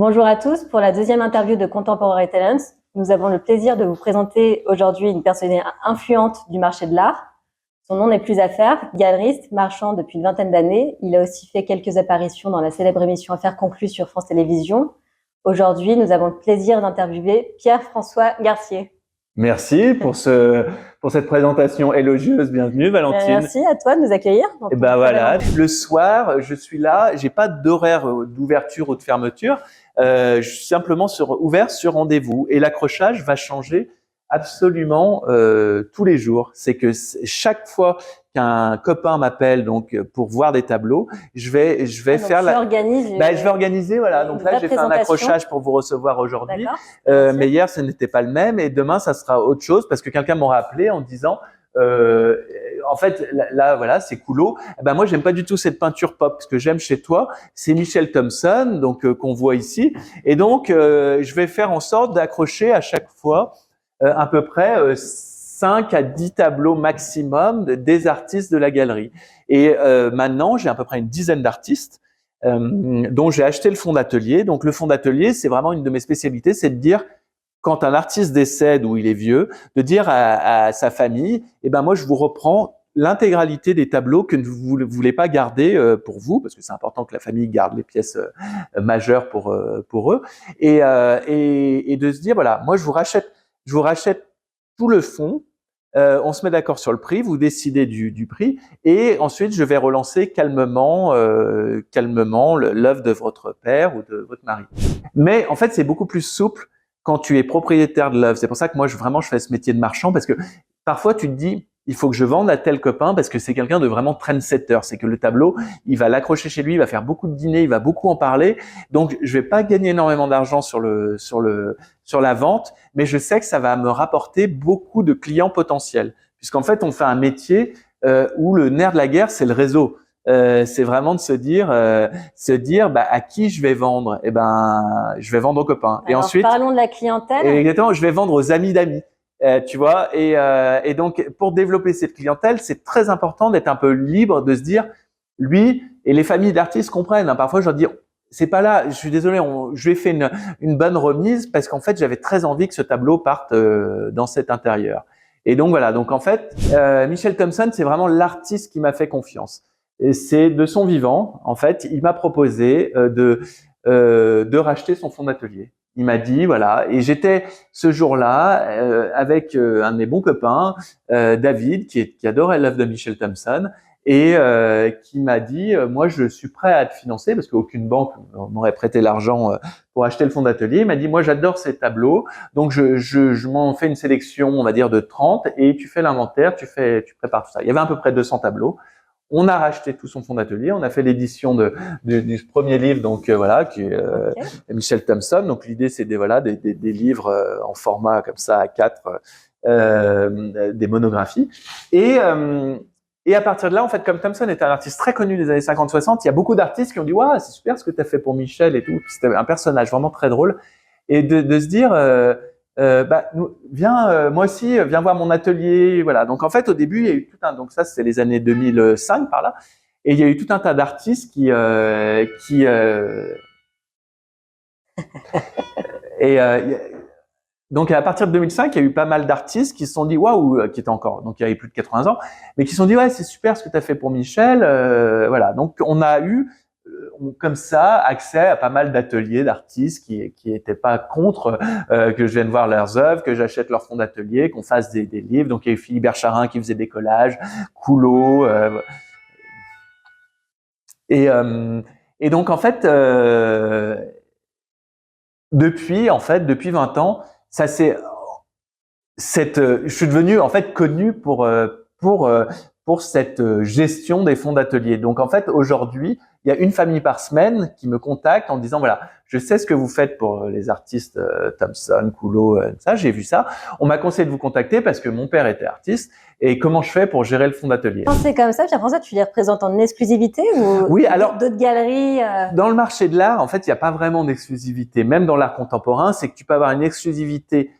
Bonjour à tous. Pour la deuxième interview de Contemporary Talents, nous avons le plaisir de vous présenter aujourd'hui une personnalité influente du marché de l'art. Son nom n'est plus à faire, galeriste, marchand depuis une vingtaine d'années. Il a aussi fait quelques apparitions dans la célèbre émission Affaires conclues sur France Télévisions. Aujourd'hui, nous avons le plaisir d'interviewer Pierre-François Garcier. Merci pour cette présentation élogieuse. Bienvenue, Valentine. Merci à toi de nous accueillir. Et ben voilà, le soir, je suis là. J'ai pas d'horaire d'ouverture ou de fermeture. Je suis simplement ouvert sur rendez-vous. Et l'accrochage va changer absolument tous les jours. C'est que chaque fois qu'un copain m'appelle donc pour voir des tableaux, je vais faire je vais organiser voilà. Donc là, j'ai fait un accrochage pour vous recevoir aujourd'hui. Mais hier, ce n'était pas le même et demain, ça sera autre chose parce que quelqu'un m'aura appelé en disant en fait, là, voilà, c'est coolot. Ben moi, j'aime pas du tout cette peinture pop. Ce que j'aime chez toi, c'est Michel Thompson, donc qu'on voit ici. Et donc, je vais faire en sorte d'accrocher à chaque fois à peu près 5 à 10 tableaux maximum des artistes de la galerie. Et maintenant, j'ai à peu près une dizaine d'artistes dont j'ai acheté le fonds d'atelier. Donc, le fonds d'atelier, c'est vraiment une de mes spécialités, c'est de dire quand un artiste décède ou il est vieux, de dire à sa famille, eh ben moi je vous reprends l'intégralité des tableaux que vous ne voulez pas garder pour vous, parce que c'est important que la famille garde les pièces majeures pour eux, et de se dire voilà, moi je vous rachète tout le fonds. On se met d'accord sur le prix, vous décidez du prix, et ensuite je vais relancer calmement l'œuvre de votre père ou de votre mari. Mais en fait, c'est beaucoup plus souple quand tu es propriétaire de l'œuvre. C'est pour ça que moi, je fais ce métier de marchand parce que parfois, tu te dis, il faut que je vende à tel copain parce que c'est quelqu'un de vraiment trendsetter. C'est que le tableau, il va l'accrocher chez lui, il va faire beaucoup de dîners, il va beaucoup en parler. Donc, je vais pas gagner énormément d'argent sur la vente, mais je sais que ça va me rapporter beaucoup de clients potentiels. Puisqu'en fait, on fait un métier où le nerf de la guerre, c'est le réseau. C'est vraiment de se dire bah, à qui je vais vendre. Eh ben, je vais vendre aux copains. Alors, et ensuite, parlons de la clientèle. Exactement, je vais vendre aux amis d'amis. Tu vois. Et donc, pour développer cette clientèle, c'est très important d'être un peu libre, de se dire, lui et les familles d'artistes comprennent. Hein, parfois, je leur dis, c'est pas là. Je suis désolé, je lui ai fait une bonne remise parce qu'en fait, j'avais très envie que ce tableau parte dans cet intérieur. Et donc voilà. Donc en fait, Michel Thompson, c'est vraiment l'artiste qui m'a fait confiance. Et c'est de son vivant, en fait, il m'a proposé de racheter son fonds d'atelier. Il m'a dit, voilà, et j'étais ce jour-là avec un de mes bons copains, David, qui adorait l'œuvre de Michel Thompson, et qui m'a dit, moi, je suis prêt à te financer, parce qu'aucune banque m'aurait prêté l'argent pour acheter le fonds d'atelier. Il m'a dit, moi, j'adore ces tableaux, donc je m'en fais une sélection, on va dire, de 30, et tu fais l'inventaire, tu prépares tout ça. Il y avait à peu près 200 tableaux. On a racheté tout son fonds d'atelier, on a fait l'édition du premier livre, donc voilà, qui est Michel Thompson. Donc l'idée, c'est des livres en format comme ça A4, des monographies. Et à partir de là, en fait, comme Thompson est un artiste très connu des années 50-60, il y a beaucoup d'artistes qui ont dit waouh, c'est super ce que tu as fait pour Michel et tout. C'était un personnage vraiment très drôle. Et de se dire viens, moi aussi, viens voir mon atelier, voilà. Donc en fait, au début, il y a eu donc ça, c'est les années 2005 par là, et il y a eu tout un tas d'artistes donc à partir de 2005, il y a eu pas mal d'artistes qui se sont dit waouh, qui étaient encore, donc il y avait plus de 80 ans, mais qui se sont dit ouais, c'est super ce que tu as fait pour Michel, voilà. Donc on a eu comme ça accès à pas mal d'ateliers d'artistes qui étaient pas contre que je vienne voir leurs œuvres, que j'achète leur fonds d'atelier, qu'on fasse des livres. Donc il y a eu Philibert Charin qui faisait des collages, Coulot, et donc en fait depuis 20 ans, ça je suis devenu en fait connu pour cette gestion des fonds d'atelier. Donc en fait aujourd'hui, il y a une famille par semaine qui me contacte en disant voilà, je sais ce que vous faites pour les artistes Thompson, Coulot, ça, j'ai vu ça. On m'a conseillé de vous contacter parce que mon père était artiste et comment je fais pour gérer le fonds d'atelier. Quand c'est comme ça, Pierre-François, tu les représentes en exclusivité ou oui, alors d'autres galeries Dans le marché de l'art, en fait, il n'y a pas vraiment d'exclusivité. Même dans l'art contemporain, c'est que tu peux avoir une exclusivité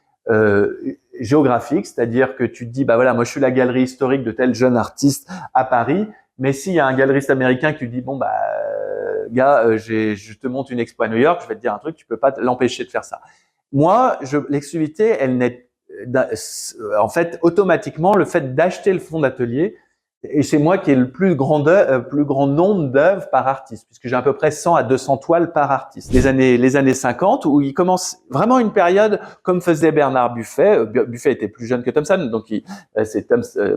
géographique, c'est-à-dire que tu te dis bah voilà, moi je suis la galerie historique de tel jeune artiste à Paris, Mais s'il y a un galeriste américain qui lui dit, bon, bah, gars, je te monte une expo à New York, je vais te dire un truc, tu peux pas l'empêcher de faire ça. Moi, l'exclusivité, elle naît, en fait, automatiquement, le fait d'acheter le fonds d'atelier, et c'est moi qui ai le plus grand nombre d'œuvres par artiste, puisque j'ai à peu près 100 à 200 toiles par artiste. Les années 50, où il commence vraiment une période comme faisait Bernard Buffet. Buffet était plus jeune que Thompson, donc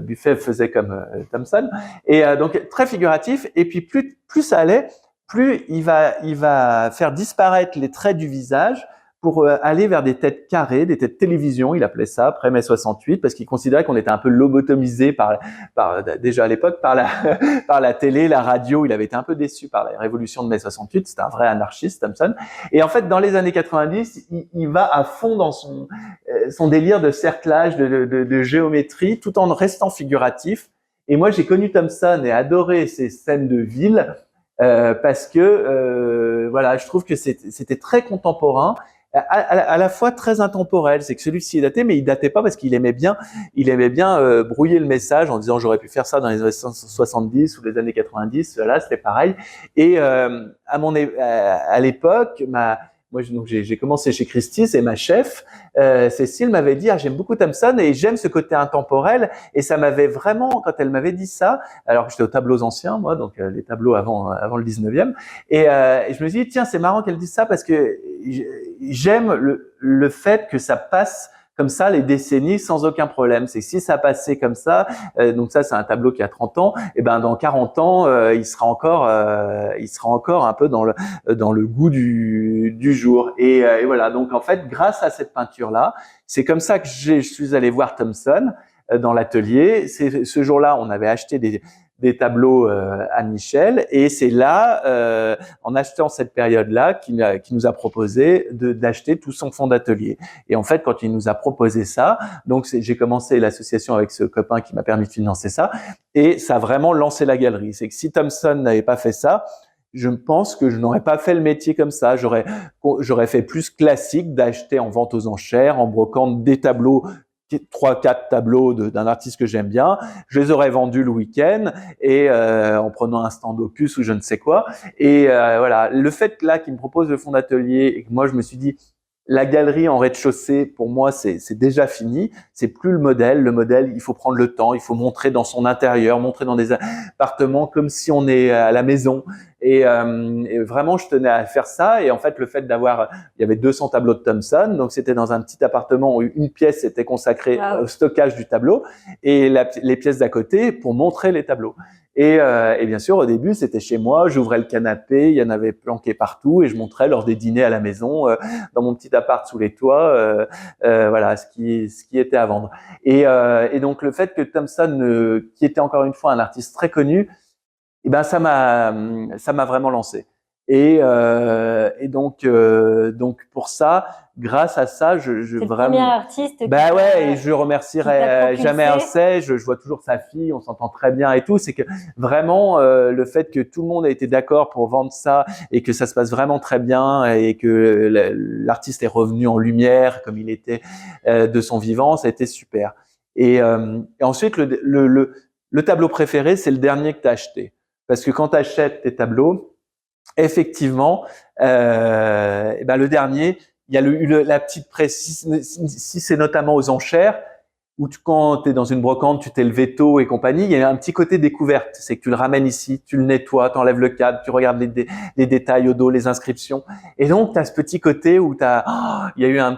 Buffet faisait comme Thompson. Et donc très figuratif. Et puis plus ça allait, plus il va faire disparaître les traits du visage pour aller vers des têtes carrées, des têtes télévision, il appelait ça, après mai 68, parce qu'il considérait qu'on était un peu lobotomisé déjà à l'époque, par la télé, la radio. Il avait été un peu déçu par la révolution de mai 68. C'était un vrai anarchiste, Thompson. Et en fait, dans les années 90, il va à fond dans son délire de cerclage, de géométrie, tout en restant figuratif. Et moi, j'ai connu Thompson et adoré ses scènes de ville, parce que voilà, je trouve que c'était très contemporain, à la fois très intemporel. C'est que celui-ci est daté, mais il datait pas parce qu'il aimait bien brouiller le message en disant j'aurais pu faire ça dans les années 70 ou les années 90. Là, c'était pareil. Et à l'époque, moi, j'ai commencé chez Christie's et ma chef, Cécile, m'avait dit j'aime beaucoup Thompson et j'aime ce côté intemporel. Et ça m'avait vraiment, quand elle m'avait dit ça, alors que j'étais aux tableaux anciens, moi, donc les tableaux avant le 19e, et je me suis dit tiens, c'est marrant qu'elle dise ça parce que j'aime le fait que ça passe comme ça les décennies sans aucun problème. C'est que si ça passait comme ça, donc ça c'est un tableau qui a 30 ans, et ben dans 40 ans il sera encore un peu dans le goût du jour. Et voilà, donc en fait grâce à cette peinture là, c'est comme ça que je suis allé voir Thompson dans l'atelier. Ce jour-là, on avait acheté des tableaux à Michel, et c'est là, en achetant cette période-là, qu'il nous a proposé d'acheter tout son fonds d'atelier. Et en fait, quand il nous a proposé ça, donc j'ai commencé l'association avec ce copain qui m'a permis de financer ça, et ça a vraiment lancé la galerie. C'est que si Thompson n'avait pas fait ça, je pense que je n'aurais pas fait le métier comme ça. J'aurais fait plus classique, d'acheter en vente aux enchères, en brocante des tableaux, 3-4 tableaux d'un artiste que j'aime bien. Je les aurais vendus le week-end et en prenant un stand Opus ou je ne sais quoi. Et voilà, le fait là qu'il me propose le fonds d'atelier et que moi je me suis dit la galerie en rez-de-chaussée, pour moi, c'est déjà fini. C'est plus le modèle. Le modèle, il faut prendre le temps, il faut montrer dans son intérieur, montrer dans des appartements comme si on est à la maison. Et vraiment, je tenais à faire ça. Et en fait, le fait il y avait 200 tableaux de Thompson, donc c'était dans un petit appartement où une pièce était consacrée au stockage du tableau et les pièces d'à côté pour montrer les tableaux. Et bien sûr, au début, c'était chez moi, j'ouvrais le canapé, il y en avait planqué partout et je montrais lors des dîners à la maison, dans mon petit appart sous les toits, voilà, ce qui était à vendre. Et donc, le fait que Thompson, qui était encore une fois un artiste très connu, eh ben ça m'a vraiment lancé. Et donc pour ça, grâce à ça, je c'est vraiment. Le premier artiste. Bah ouais, et je remercierai jamais assez. Je vois toujours sa fille, on s'entend très bien et tout. C'est que vraiment le fait que tout le monde a été d'accord pour vendre ça et que ça se passe vraiment très bien et que l'artiste est revenu en lumière comme il était de son vivant, ça a été super. Et ensuite le tableau préféré, c'est le dernier que tu as acheté. Parce que quand tu achètes tes tableaux, effectivement, le dernier, il y a la petite si c'est notamment aux enchères, ou quand tu es dans une brocante, tu t'es levé tôt et compagnie, il y a un petit côté découverte. C'est que tu le ramènes ici, tu le nettoies, tu enlèves le cadre, tu regardes les détails au dos, les inscriptions. Et donc, tu as ce petit côté où il y a eu une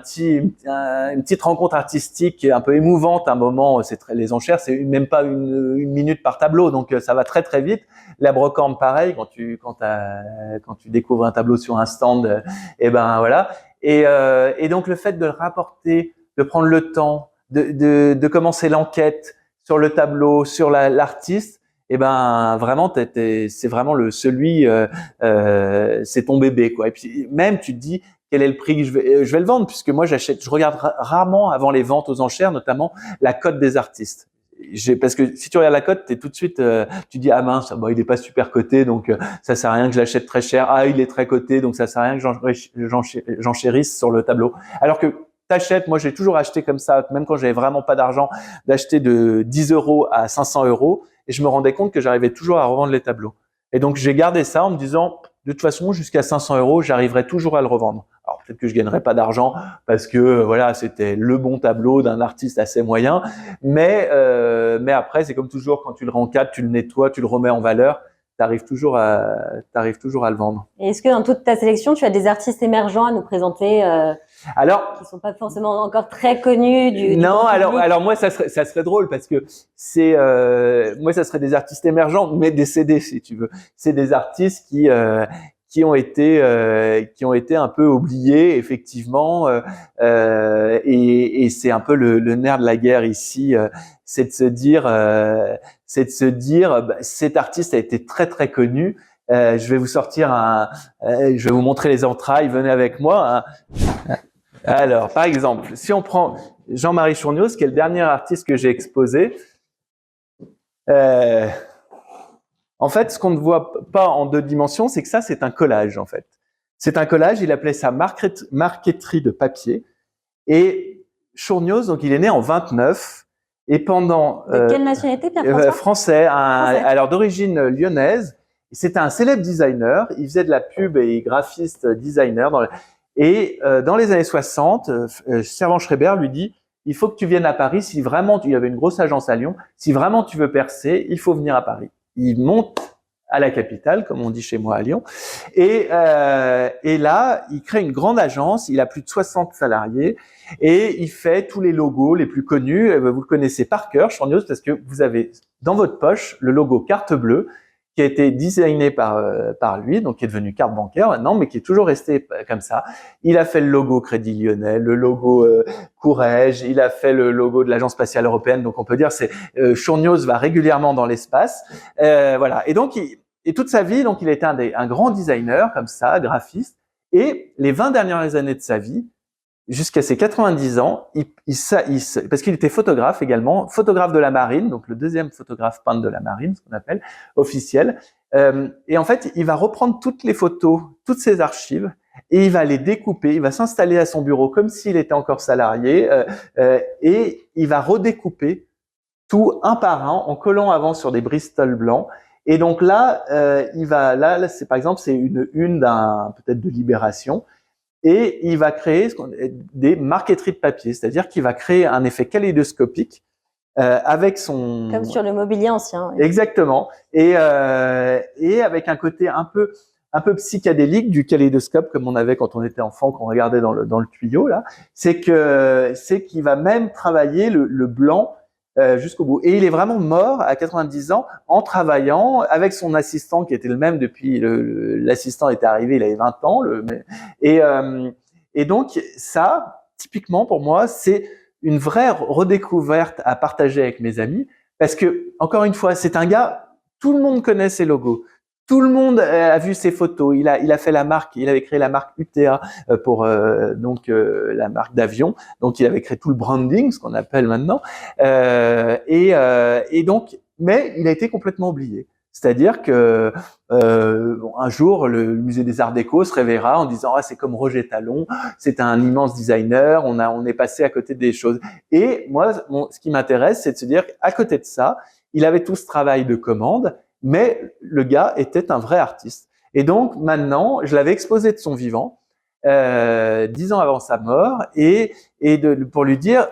petite rencontre artistique un peu émouvante, un moment. Les enchères, c'est même pas une minute par tableau, donc ça va très très vite. La brocante, pareil, quand tu découvres un tableau sur un stand, et ben voilà. Et donc, le fait de le rapporter, de prendre le temps, de commencer l'enquête sur le tableau, sur l'artiste, et ben vraiment c'est vraiment c'est ton bébé quoi. Et puis même tu te dis quel est le prix que je vais le vendre, puisque moi je regarde rarement avant les ventes aux enchères, notamment la cote des artistes. Parce que si tu regardes la cote, t'es tout de suite, tu dis ah mince, il est pas super coté, donc ça sert à rien que je l'achète très cher. Ah, il est très coté, donc ça sert à rien que j'enchérisse sur le tableau. Alors que t'achètes, moi j'ai toujours acheté comme ça, même quand j'avais vraiment pas d'argent, d'acheter de 10 € à 500 €. et je me rendais compte que j'arrivais toujours à revendre les tableaux. Et donc, j'ai gardé ça en me disant, de toute façon, jusqu'à 500 €, j'arriverai toujours à le revendre. Alors, peut-être que je gagnerai pas d'argent parce que, voilà, c'était le bon tableau d'un artiste assez moyen. Mais après, c'est comme toujours, quand tu le rencadres, tu le nettoies, tu le remets en valeur, t'arrives toujours à le vendre. Et est-ce que dans toute ta sélection, tu as des artistes émergents à nous présenter Alors, qui sont pas forcément encore très connus du non, grand public? alors moi ça serait drôle parce que c'est moi ça serait des artistes émergents mais décédés si tu veux. C'est des artistes qui ont été un peu oubliés effectivement et c'est un peu le nerf de la guerre ici, c'est de se dire bah, cet artiste a été très très connu. Je vais vous sortir je vais vous montrer les entrailles, venez avec moi. Alors, par exemple, si on prend Jean-Marie Chournios, qui est le dernier artiste que j'ai exposé, en fait, ce qu'on ne voit pas en 2 dimensions, c'est que ça, c'est un collage, en fait. C'est un collage, il appelait ça marqueterie de papier. Et Chournios, donc il est né en 29, et pendant… De quelle nationalité, Pierre-François? Français, alors d'origine lyonnaise. C'était un célèbre designer, il faisait de la pub et graphiste designer. Et dans les années 60, Servan-Schreiber lui dit « Il faut que tu viennes à Paris si vraiment… » Il y avait une grosse agence à Lyon. « Si vraiment tu veux percer, il faut venir à Paris. » Il monte à la capitale, comme on dit chez moi à Lyon. Et là, il crée une grande agence. Il a plus de 60 salariés. Et il fait tous les logos les plus connus. Vous le connaissez par cœur, Chournios, parce que vous avez dans votre poche le logo carte bleue, qui a été designé par lui, donc qui est devenu carte bancaire maintenant, mais qui est toujours resté comme ça. Il a fait le logo Crédit Lyonnais, le logo Courrèges, il a fait le logo de l'Agence spatiale européenne, donc on peut dire c'est Chournios va régulièrement dans l'espace, voilà. Et donc et toute sa vie, donc il était un grand designer comme ça, graphiste, et les 20 dernières années de sa vie, jusqu'à ses 90 ans, parce qu'il était photographe également, photographe de la marine, donc le deuxième photographe peintre de la marine, ce qu'on appelle officiel. Et en fait, il va reprendre toutes les photos, toutes ses archives, et il va les découper. Il va s'installer à son bureau comme s'il était encore salarié, et il va redécouper tout un par un en collant avant sur des Bristol blancs. Et donc là, là, c'est par exemple, c'est une peut-être de Libération. Et il va créer des marqueteries de papier, c'est-à-dire qu'il va créer un effet kaléidoscopique avec son… Comme sur le mobilier ancien. Oui. Exactement. Et avec un côté un peu psychédélique du kaléidoscope comme on avait quand on était enfant, qu'on regardait dans le tuyau là. C'est qu'il va même travailler le blanc jusqu'au bout. Et il est vraiment mort à 90 ans en travaillant avec son assistant qui était le même depuis l'assistant était arrivé, il avait 20 ans. Et donc ça, typiquement pour moi, c'est une vraie redécouverte à partager avec mes amis parce que, encore une fois, c'est un gars, tout le monde connaît ses logos. Tout le monde a vu ses photos. Il a fait la marque. Il avait créé la marque UTA pour la marque d'avion. Donc il avait créé tout le branding, ce qu'on appelle maintenant. Et donc, mais il a été complètement oublié. C'est-à-dire que un jour, le musée des Arts Déco se réveillera en disant c'est comme Roger Talon, c'est un immense designer. On est passé à côté des choses. Et moi, ce qui m'intéresse, c'est de se dire qu'à côté de ça, il avait tout ce travail de commande. Mais le gars était un vrai artiste. Et donc maintenant, je l'avais exposé de son vivant, 10 ans avant sa mort, pour lui dire,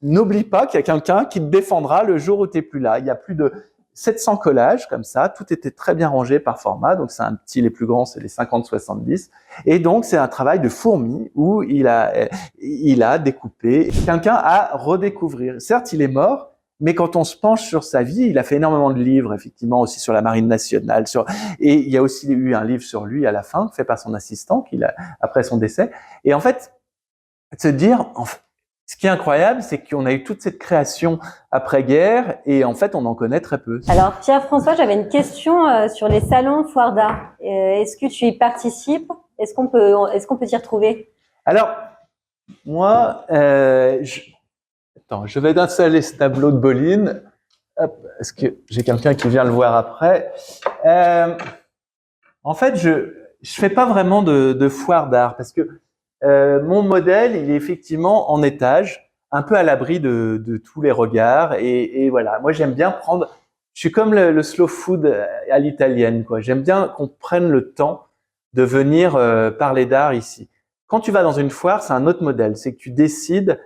n'oublie pas qu'il y a quelqu'un qui te défendra le jour où tu n'es plus là. Il y a plus de 700 collages comme ça, tout était très bien rangé par format, donc c'est un petit, les plus grands, c'est les 50-70. Et donc c'est un travail de fourmi où il a découpé quelqu'un à redécouvrir. Certes, il est mort, mais quand on se penche sur sa vie, il a fait énormément de livres, effectivement, aussi sur la Marine nationale. Et il y a aussi eu un livre sur lui à la fin, fait par son assistant, après son décès. Et en fait, se dire, ce qui est incroyable, c'est qu'on a eu toute cette création après-guerre, et en fait, on en connaît très peu. Alors, Pierre-François, j'avais une question sur les salons foire d'art. Est-ce que tu y participes? Est-ce qu'on peut t'y retrouver? Alors, moi, je vais installer ce tableau de Boline. Hop, est-ce que j'ai quelqu'un qui vient le voir après? En fait, je fais pas vraiment de foire d'art parce que mon modèle, il est effectivement en étage, un peu à l'abri de tous les regards. Et voilà, moi j'aime bien prendre je suis comme le slow food à l'italienne, quoi. J'aime bien qu'on prenne le temps de venir parler d'art ici. Quand tu vas dans une foire, c'est un autre modèle. C'est que tu décides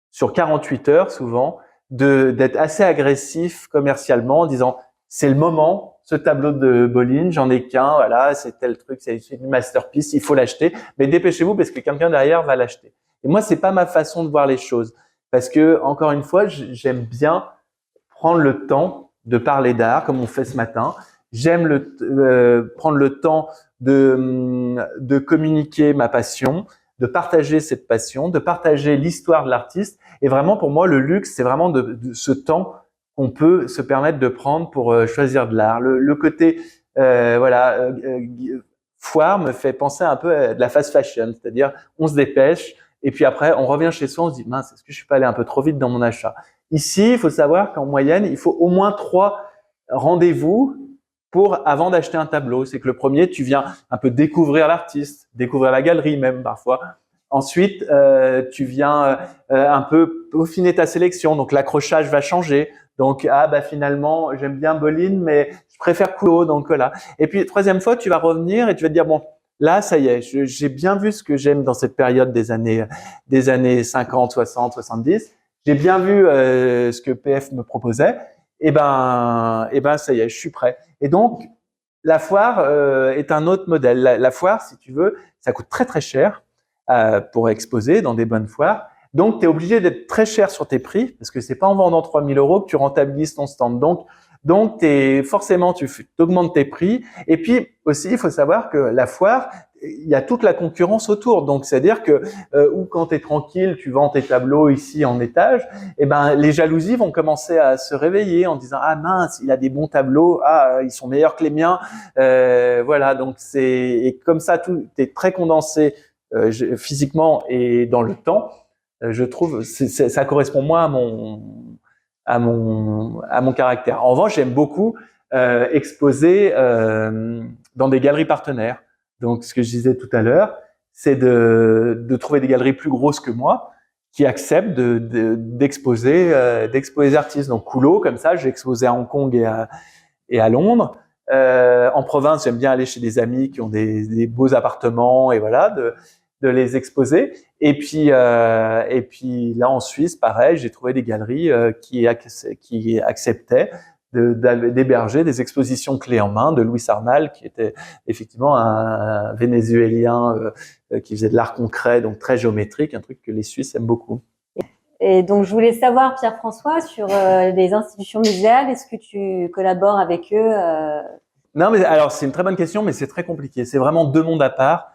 sur 48 heures souvent d'être assez agressif commercialement en disant c'est le moment, ce tableau de Bolin, j'en ai qu'un, voilà, c'est tel truc, c'est une masterpiece, il faut l'acheter, mais dépêchez-vous parce que quelqu'un derrière va l'acheter. Et moi, c'est pas ma façon de voir les choses parce que encore une fois, j'aime bien prendre le temps de parler d'art comme on fait ce matin. J'aime prendre le temps de communiquer ma passion, de partager cette passion, de partager l'histoire de l'artiste. Et vraiment, pour moi, le luxe, c'est vraiment de ce temps qu'on peut se permettre de prendre pour choisir de l'art. Le côté foire me fait penser un peu à de la fast fashion, c'est-à-dire on se dépêche et puis après on revient chez soi, on se dit mince, est-ce que je suis pas allé un peu trop vite dans mon achat? Ici, il faut savoir qu'en moyenne, il faut au moins 3 rendez-vous avant d'acheter un tableau. C'est que le premier, tu viens un peu découvrir l'artiste, découvrir la galerie même parfois. Ensuite, tu viens un peu peaufiner ta sélection. Donc l'accrochage va changer. Donc finalement, j'aime bien Bolin, mais je préfère Coulo. Donc voilà. Et puis troisième fois, tu vas revenir et tu vas te dire bon, là ça y est, j'ai bien vu ce que j'aime dans cette période des années 50, 60, 70. J'ai bien vu ce que PF me proposait. Et ben ça y est, je suis prêt. Et donc la foire est un autre modèle. La foire, si tu veux, ça coûte très très cher pour exposer dans des bonnes foires. Donc tu es obligé d'être très cher sur tes prix parce que c'est pas en vendant 3 000 € que tu rentabilises ton stand. Donc forcément tu augmentes tes prix. Et puis aussi il faut savoir que la foire, il y a toute la concurrence autour. Donc c'est-à-dire que ou quand tu es tranquille, tu vends tes tableaux ici en étage, et ben les jalousies vont commencer à se réveiller en disant ah mince, il a des bons tableaux, ils sont meilleurs que les miens. Voilà, donc et comme ça tout est très condensé physiquement et dans le temps. Je trouve ça correspond moins à mon caractère. En revanche, j'aime beaucoup exposer dans des galeries partenaires. Donc, ce que je disais tout à l'heure, c'est de trouver des galeries plus grosses que moi qui acceptent d'exposer des artistes. Donc, Coulo, comme ça, j'ai exposé à Hong Kong et à Londres. En province, j'aime bien aller chez des amis qui ont des beaux appartements et voilà, de les exposer. Et puis là en Suisse, pareil, j'ai trouvé des galeries qui acceptaient d'héberger des expositions clés en main de Luis Arnal, qui était effectivement un Vénézuélien qui faisait de l'art concret, donc très géométrique, un truc que les Suisses aiment beaucoup. Et donc, je voulais savoir, Pierre-François, sur les institutions muséales, est-ce que tu collabores avec eux Non, mais alors c'est une très bonne question, mais c'est très compliqué. C'est vraiment 2 mondes à part.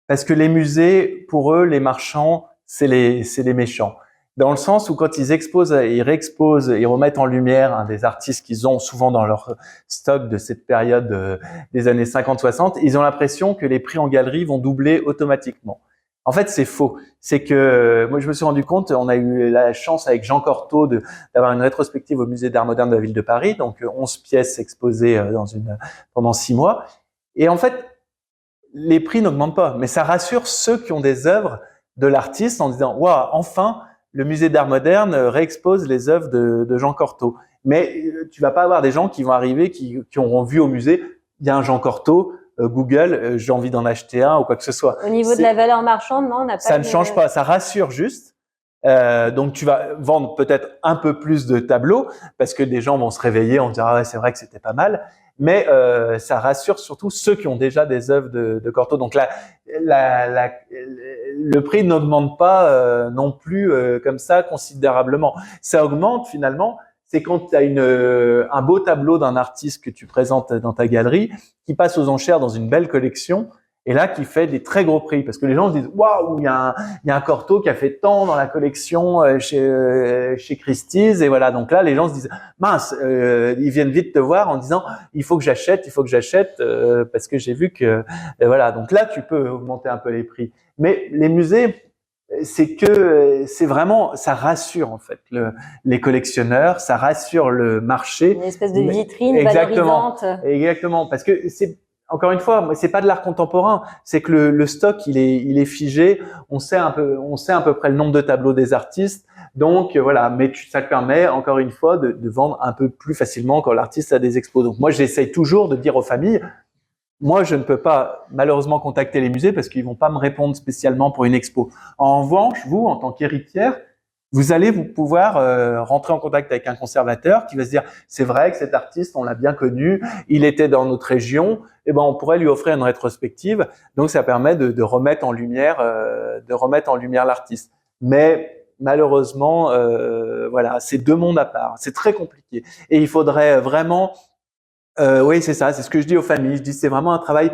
Parce que les musées, pour eux, les marchands, c'est les méchants. Dans le sens où quand ils exposent, ils réexposent, ils remettent en lumière des artistes qu'ils ont souvent dans leur stock de cette période des années 50-60, ils ont l'impression que les prix en galerie vont doubler automatiquement. En fait, c'est faux. C'est que moi, je me suis rendu compte, on a eu la chance avec Jean Cortot d'avoir une rétrospective au Musée d'Art moderne de la ville de Paris, donc 11 pièces exposées pendant 6 mois. Et en fait, les prix n'augmentent pas, mais ça rassure ceux qui ont des œuvres de l'artiste en disant « Waouh, enfin, le musée d'art moderne réexpose les œuvres de Jean Cortot. » Mais tu vas pas avoir des gens qui vont arriver, qui auront vu au musée, il y a un Jean Cortot, Google, j'ai envie d'en acheter un ou quoi que ce soit. Au niveau de la valeur marchande, non, on n'a pas. Ça ne change pas, ça rassure juste. Donc tu vas vendre peut-être un peu plus de tableaux parce que des gens vont se réveiller en disant « Ah ouais, c'est vrai que c'était pas mal. » Mais ça rassure surtout ceux qui ont déjà des œuvres de Cortot. Donc le prix n'augmente pas non plus comme ça considérablement. Ça augmente finalement, c'est quand tu as un beau tableau d'un artiste que tu présentes dans ta galerie qui passe aux enchères dans une belle collection et là qui fait des très gros prix parce que les gens se disent waouh, il y a un Cortot qui a fait tant dans la collection chez Christie's et voilà, donc là les gens se disent mince, ils viennent vite te voir en disant il faut que j'achète parce que j'ai vu que voilà, donc là tu peux augmenter un peu les prix. Mais les musées, c'est vraiment, ça rassure en fait les collectionneurs, ça rassure le marché. Une espèce de vitrine valorisante. Exactement, parce que encore une fois, c'est pas de l'art contemporain, c'est que le stock il est figé. On sait à peu près le nombre de tableaux des artistes. Donc voilà, mais ça te permet encore une fois de vendre un peu plus facilement quand l'artiste a des expos. Donc moi j'essaye toujours de dire aux familles, moi je ne peux pas malheureusement contacter les musées parce qu'ils vont pas me répondre spécialement pour une expo. En revanche, vous en tant qu'héritière, vous allez pouvoir rentrer en contact avec un conservateur qui va se dire c'est vrai que cet artiste on l'a bien connu, il était dans notre région, et ben on pourrait lui offrir une rétrospective. Donc ça permet de remettre en lumière l'artiste. Mais malheureusement voilà, c'est deux mondes à part, c'est très compliqué et il faudrait vraiment oui, c'est ça, c'est ce que je dis aux familles, je dis c'est vraiment un travail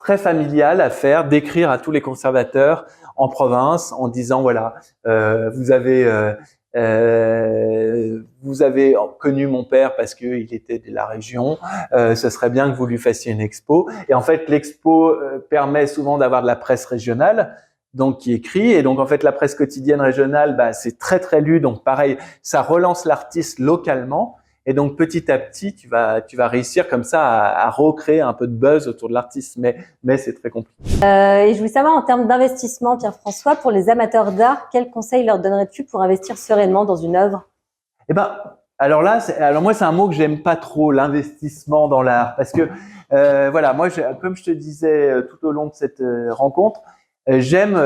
très familial à faire, d'écrire à tous les conservateurs en province en disant voilà, vous avez connu mon père parce qu'il était de la région, ce serait bien que vous lui fassiez une expo. Et en fait, l'expo permet souvent d'avoir de la presse régionale, donc qui écrit, et donc en fait la presse quotidienne régionale, bah, c'est très très lu, donc pareil, ça relance l'artiste localement. Et donc petit à petit, tu vas réussir comme ça à recréer un peu de buzz autour de l'artiste, mais c'est très compliqué. Et je voulais savoir en termes d'investissement, Pierre-François, pour les amateurs d'art, quels conseils leur donnerais-tu pour investir sereinement dans une œuvre? Eh ben, alors là, alors moi c'est un mot que j'aime pas trop, l'investissement dans l'art, parce que voilà, moi comme je te disais tout au long de cette rencontre, j'aime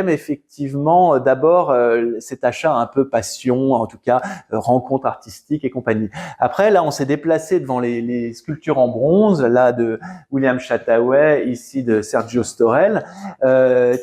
effectivement d'abord cet achat un peu passion, en tout cas rencontre artistique et compagnie. Après là, on s'est déplacé devant les sculptures en bronze, là de William Chataway, ici de Sergio Storel.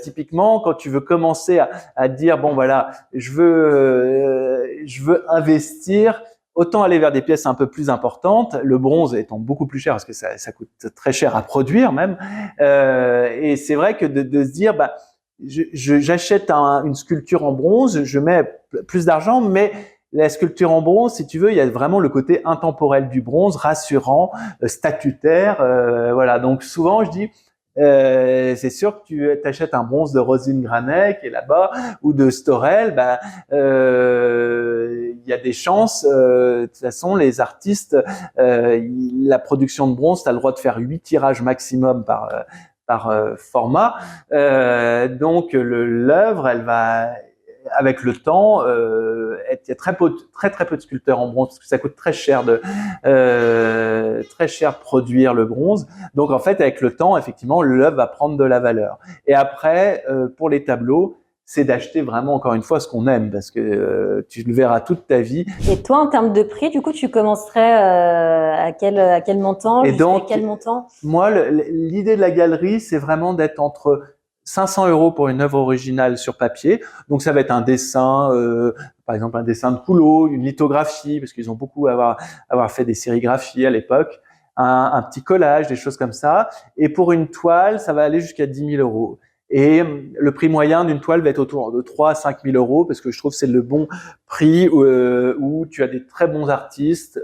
Typiquement, quand tu veux commencer à dire bon voilà, je veux investir. Autant aller vers des pièces un peu plus importantes, le bronze étant beaucoup plus cher parce que ça coûte très cher à produire même. Et c'est vrai que de se dire, bah, j'achète une sculpture en bronze, je mets plus d'argent, mais la sculpture en bronze, si tu veux, il y a vraiment le côté intemporel du bronze, rassurant, statutaire. Voilà. Donc souvent, je dis, c'est sûr que tu achètes un bronze de Rosine Granet qui est là-bas ou de Storel, bah, il y a des chances. De toute façon, les artistes, la production de bronze, tu as le droit de faire 8 tirages maximum par format. Donc l'œuvre, elle va avec le temps, il y a très peu de sculpteurs en bronze parce que ça coûte très cher de produire le bronze. Donc en fait, avec le temps, effectivement, l'œuvre va prendre de la valeur. Et après, pour les tableaux, c'est d'acheter vraiment encore une fois ce qu'on aime parce que tu le verras toute ta vie. Et toi, en termes de prix, du coup, tu commencerais à quel montant? Et donc, quel montant? moi, l'idée de la galerie, c'est vraiment d'être entre 500 € pour une œuvre originale sur papier. Donc ça va être un dessin, par exemple un dessin de Coulo, une lithographie, parce qu'ils ont beaucoup avoir fait des sérigraphies à l'époque, un petit collage, des choses comme ça. Et pour une toile, ça va aller jusqu'à 10 000 €. Et le prix moyen d'une toile va être autour de 3 à 5 000 €, parce que je trouve que c'est le bon prix où tu as des très bons artistes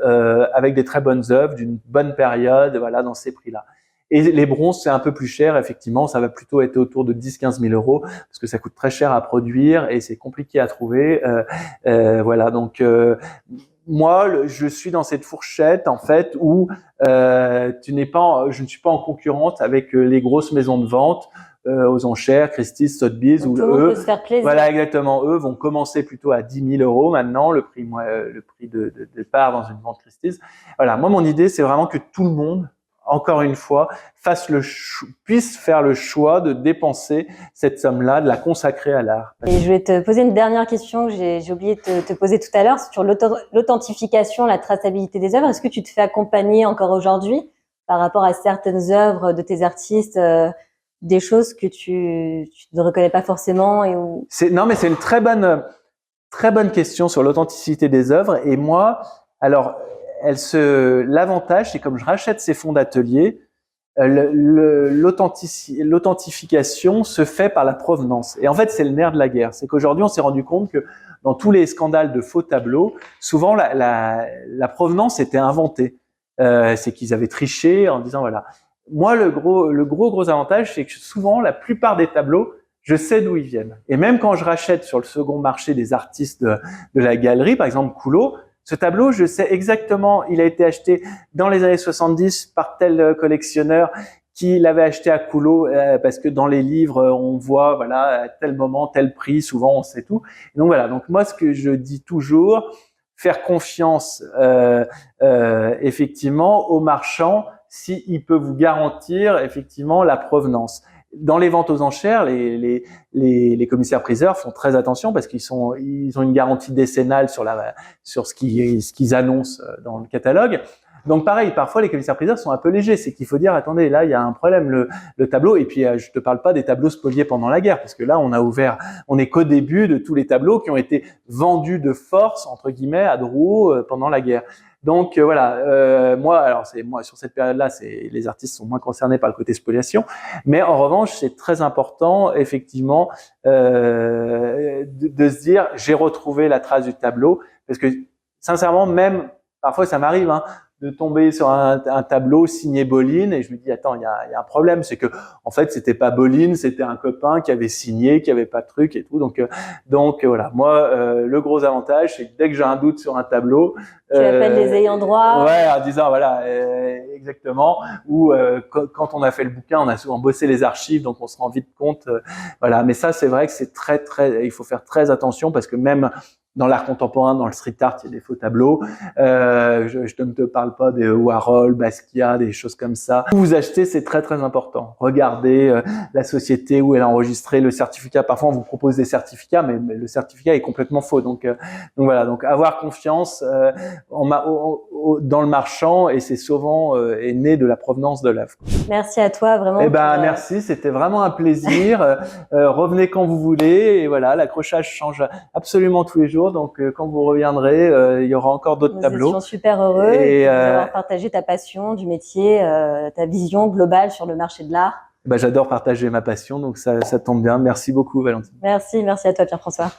avec des très bonnes œuvres d'une bonne période, voilà, dans ces prix-là. Et les bronzes, c'est un peu plus cher, effectivement, ça va plutôt être autour de 10-15 000 €, parce que ça coûte très cher à produire et c'est compliqué à trouver. Voilà, donc moi, je suis dans cette fourchette, en fait, où je ne suis pas en concurrence avec les grosses maisons de vente aux enchères, Christie's, Sotheby's, Donc, où tout le monde eux, peut se faire plaisir. voilà, exactement, eux vont commencer plutôt à 10 000 € maintenant, le prix de départ dans une vente Christie's. Voilà, moi, mon idée, c'est vraiment que tout le monde, encore une fois, puisse faire le choix de dépenser cette somme-là, de la consacrer à l'art. Et je vais te poser une dernière question que j'ai oublié de te poser tout à l'heure sur l'authentification, la traçabilité des œuvres. Est-ce que tu te fais accompagner encore aujourd'hui par rapport à certaines œuvres de tes artistes, des choses que tu ne reconnais pas forcément Non, mais c'est une très bonne question sur l'authenticité des œuvres. Et moi, alors, l'avantage, c'est comme je rachète ces fonds d'atelier, l'authentification se fait par la provenance. Et en fait, c'est le nerf de la guerre. C'est qu'aujourd'hui, on s'est rendu compte que dans tous les scandales de faux tableaux, souvent la provenance était inventée. C'est qu'ils avaient triché en disant voilà. Moi, le gros avantage, c'est que souvent, la plupart des tableaux, je sais d'où ils viennent. Et même quand je rachète sur le second marché des artistes de la galerie, par exemple Coulo, Ce tableau, je sais exactement, il a été acheté dans les années 70 par tel collectionneur qui l'avait acheté à Coulot, parce que dans les livres, on voit, voilà, à tel moment, tel prix, souvent on sait tout. Donc voilà, donc moi ce que je dis toujours, faire confiance effectivement au marchand s'il peut vous garantir effectivement la provenance. Dans les ventes aux enchères, les commissaires-priseurs font très attention parce ils ont une garantie décennale sur ce qu'ils annoncent dans le catalogue. Donc pareil, parfois les commissaires-priseurs sont un peu légers, c'est qu'il faut dire attendez, là il y a un problème, le tableau, et puis je te parle pas des tableaux spoliés pendant la guerre, parce que là on est qu'au début de tous les tableaux qui ont été vendus de force entre guillemets à Drouot pendant la guerre. Donc voilà, moi sur cette période-là, les artistes sont moins concernés par le côté spoliation, mais en revanche c'est très important effectivement de se dire j'ai retrouvé la trace du tableau, parce que sincèrement même parfois ça m'arrive de tomber sur un tableau signé Boline et je me dis attends, il y a un problème, c'est que en fait c'était pas Boline, c'était un copain qui avait signé, qui avait pas de truc et tout. Donc voilà, moi le gros avantage c'est que dès que j'ai un doute sur un tableau, tu appelles les ayants droit. Ouais, en disant voilà exactement. Ou quand on a fait le bouquin, on a souvent bossé les archives, donc on se rend vite compte. Voilà, mais ça c'est vrai que c'est il faut faire très attention parce que même dans l'art contemporain, dans le street art, il y a des faux tableaux. Je ne te parle pas des Warhol, Basquiat, des choses comme ça. Où vous achetez, c'est très très important. Regardez la société où elle a enregistré le certificat. Parfois, on vous propose des certificats, mais le certificat est complètement faux. Donc voilà. Donc avoir confiance dans le marchand, et c'est souvent est né de la provenance de l'œuvre. Merci à toi vraiment. Merci, c'était vraiment un plaisir. Revenez quand vous voulez. Et voilà, l'accrochage change absolument tous les jours. Donc, quand vous reviendrez, il y aura encore d'autres tableaux. Nous étions super heureux d'avoir partagé ta passion du métier, ta vision globale sur le marché de l'art. J'adore partager ma passion, donc ça tombe bien. Merci beaucoup, Valentine. Merci à toi, Pierre-François.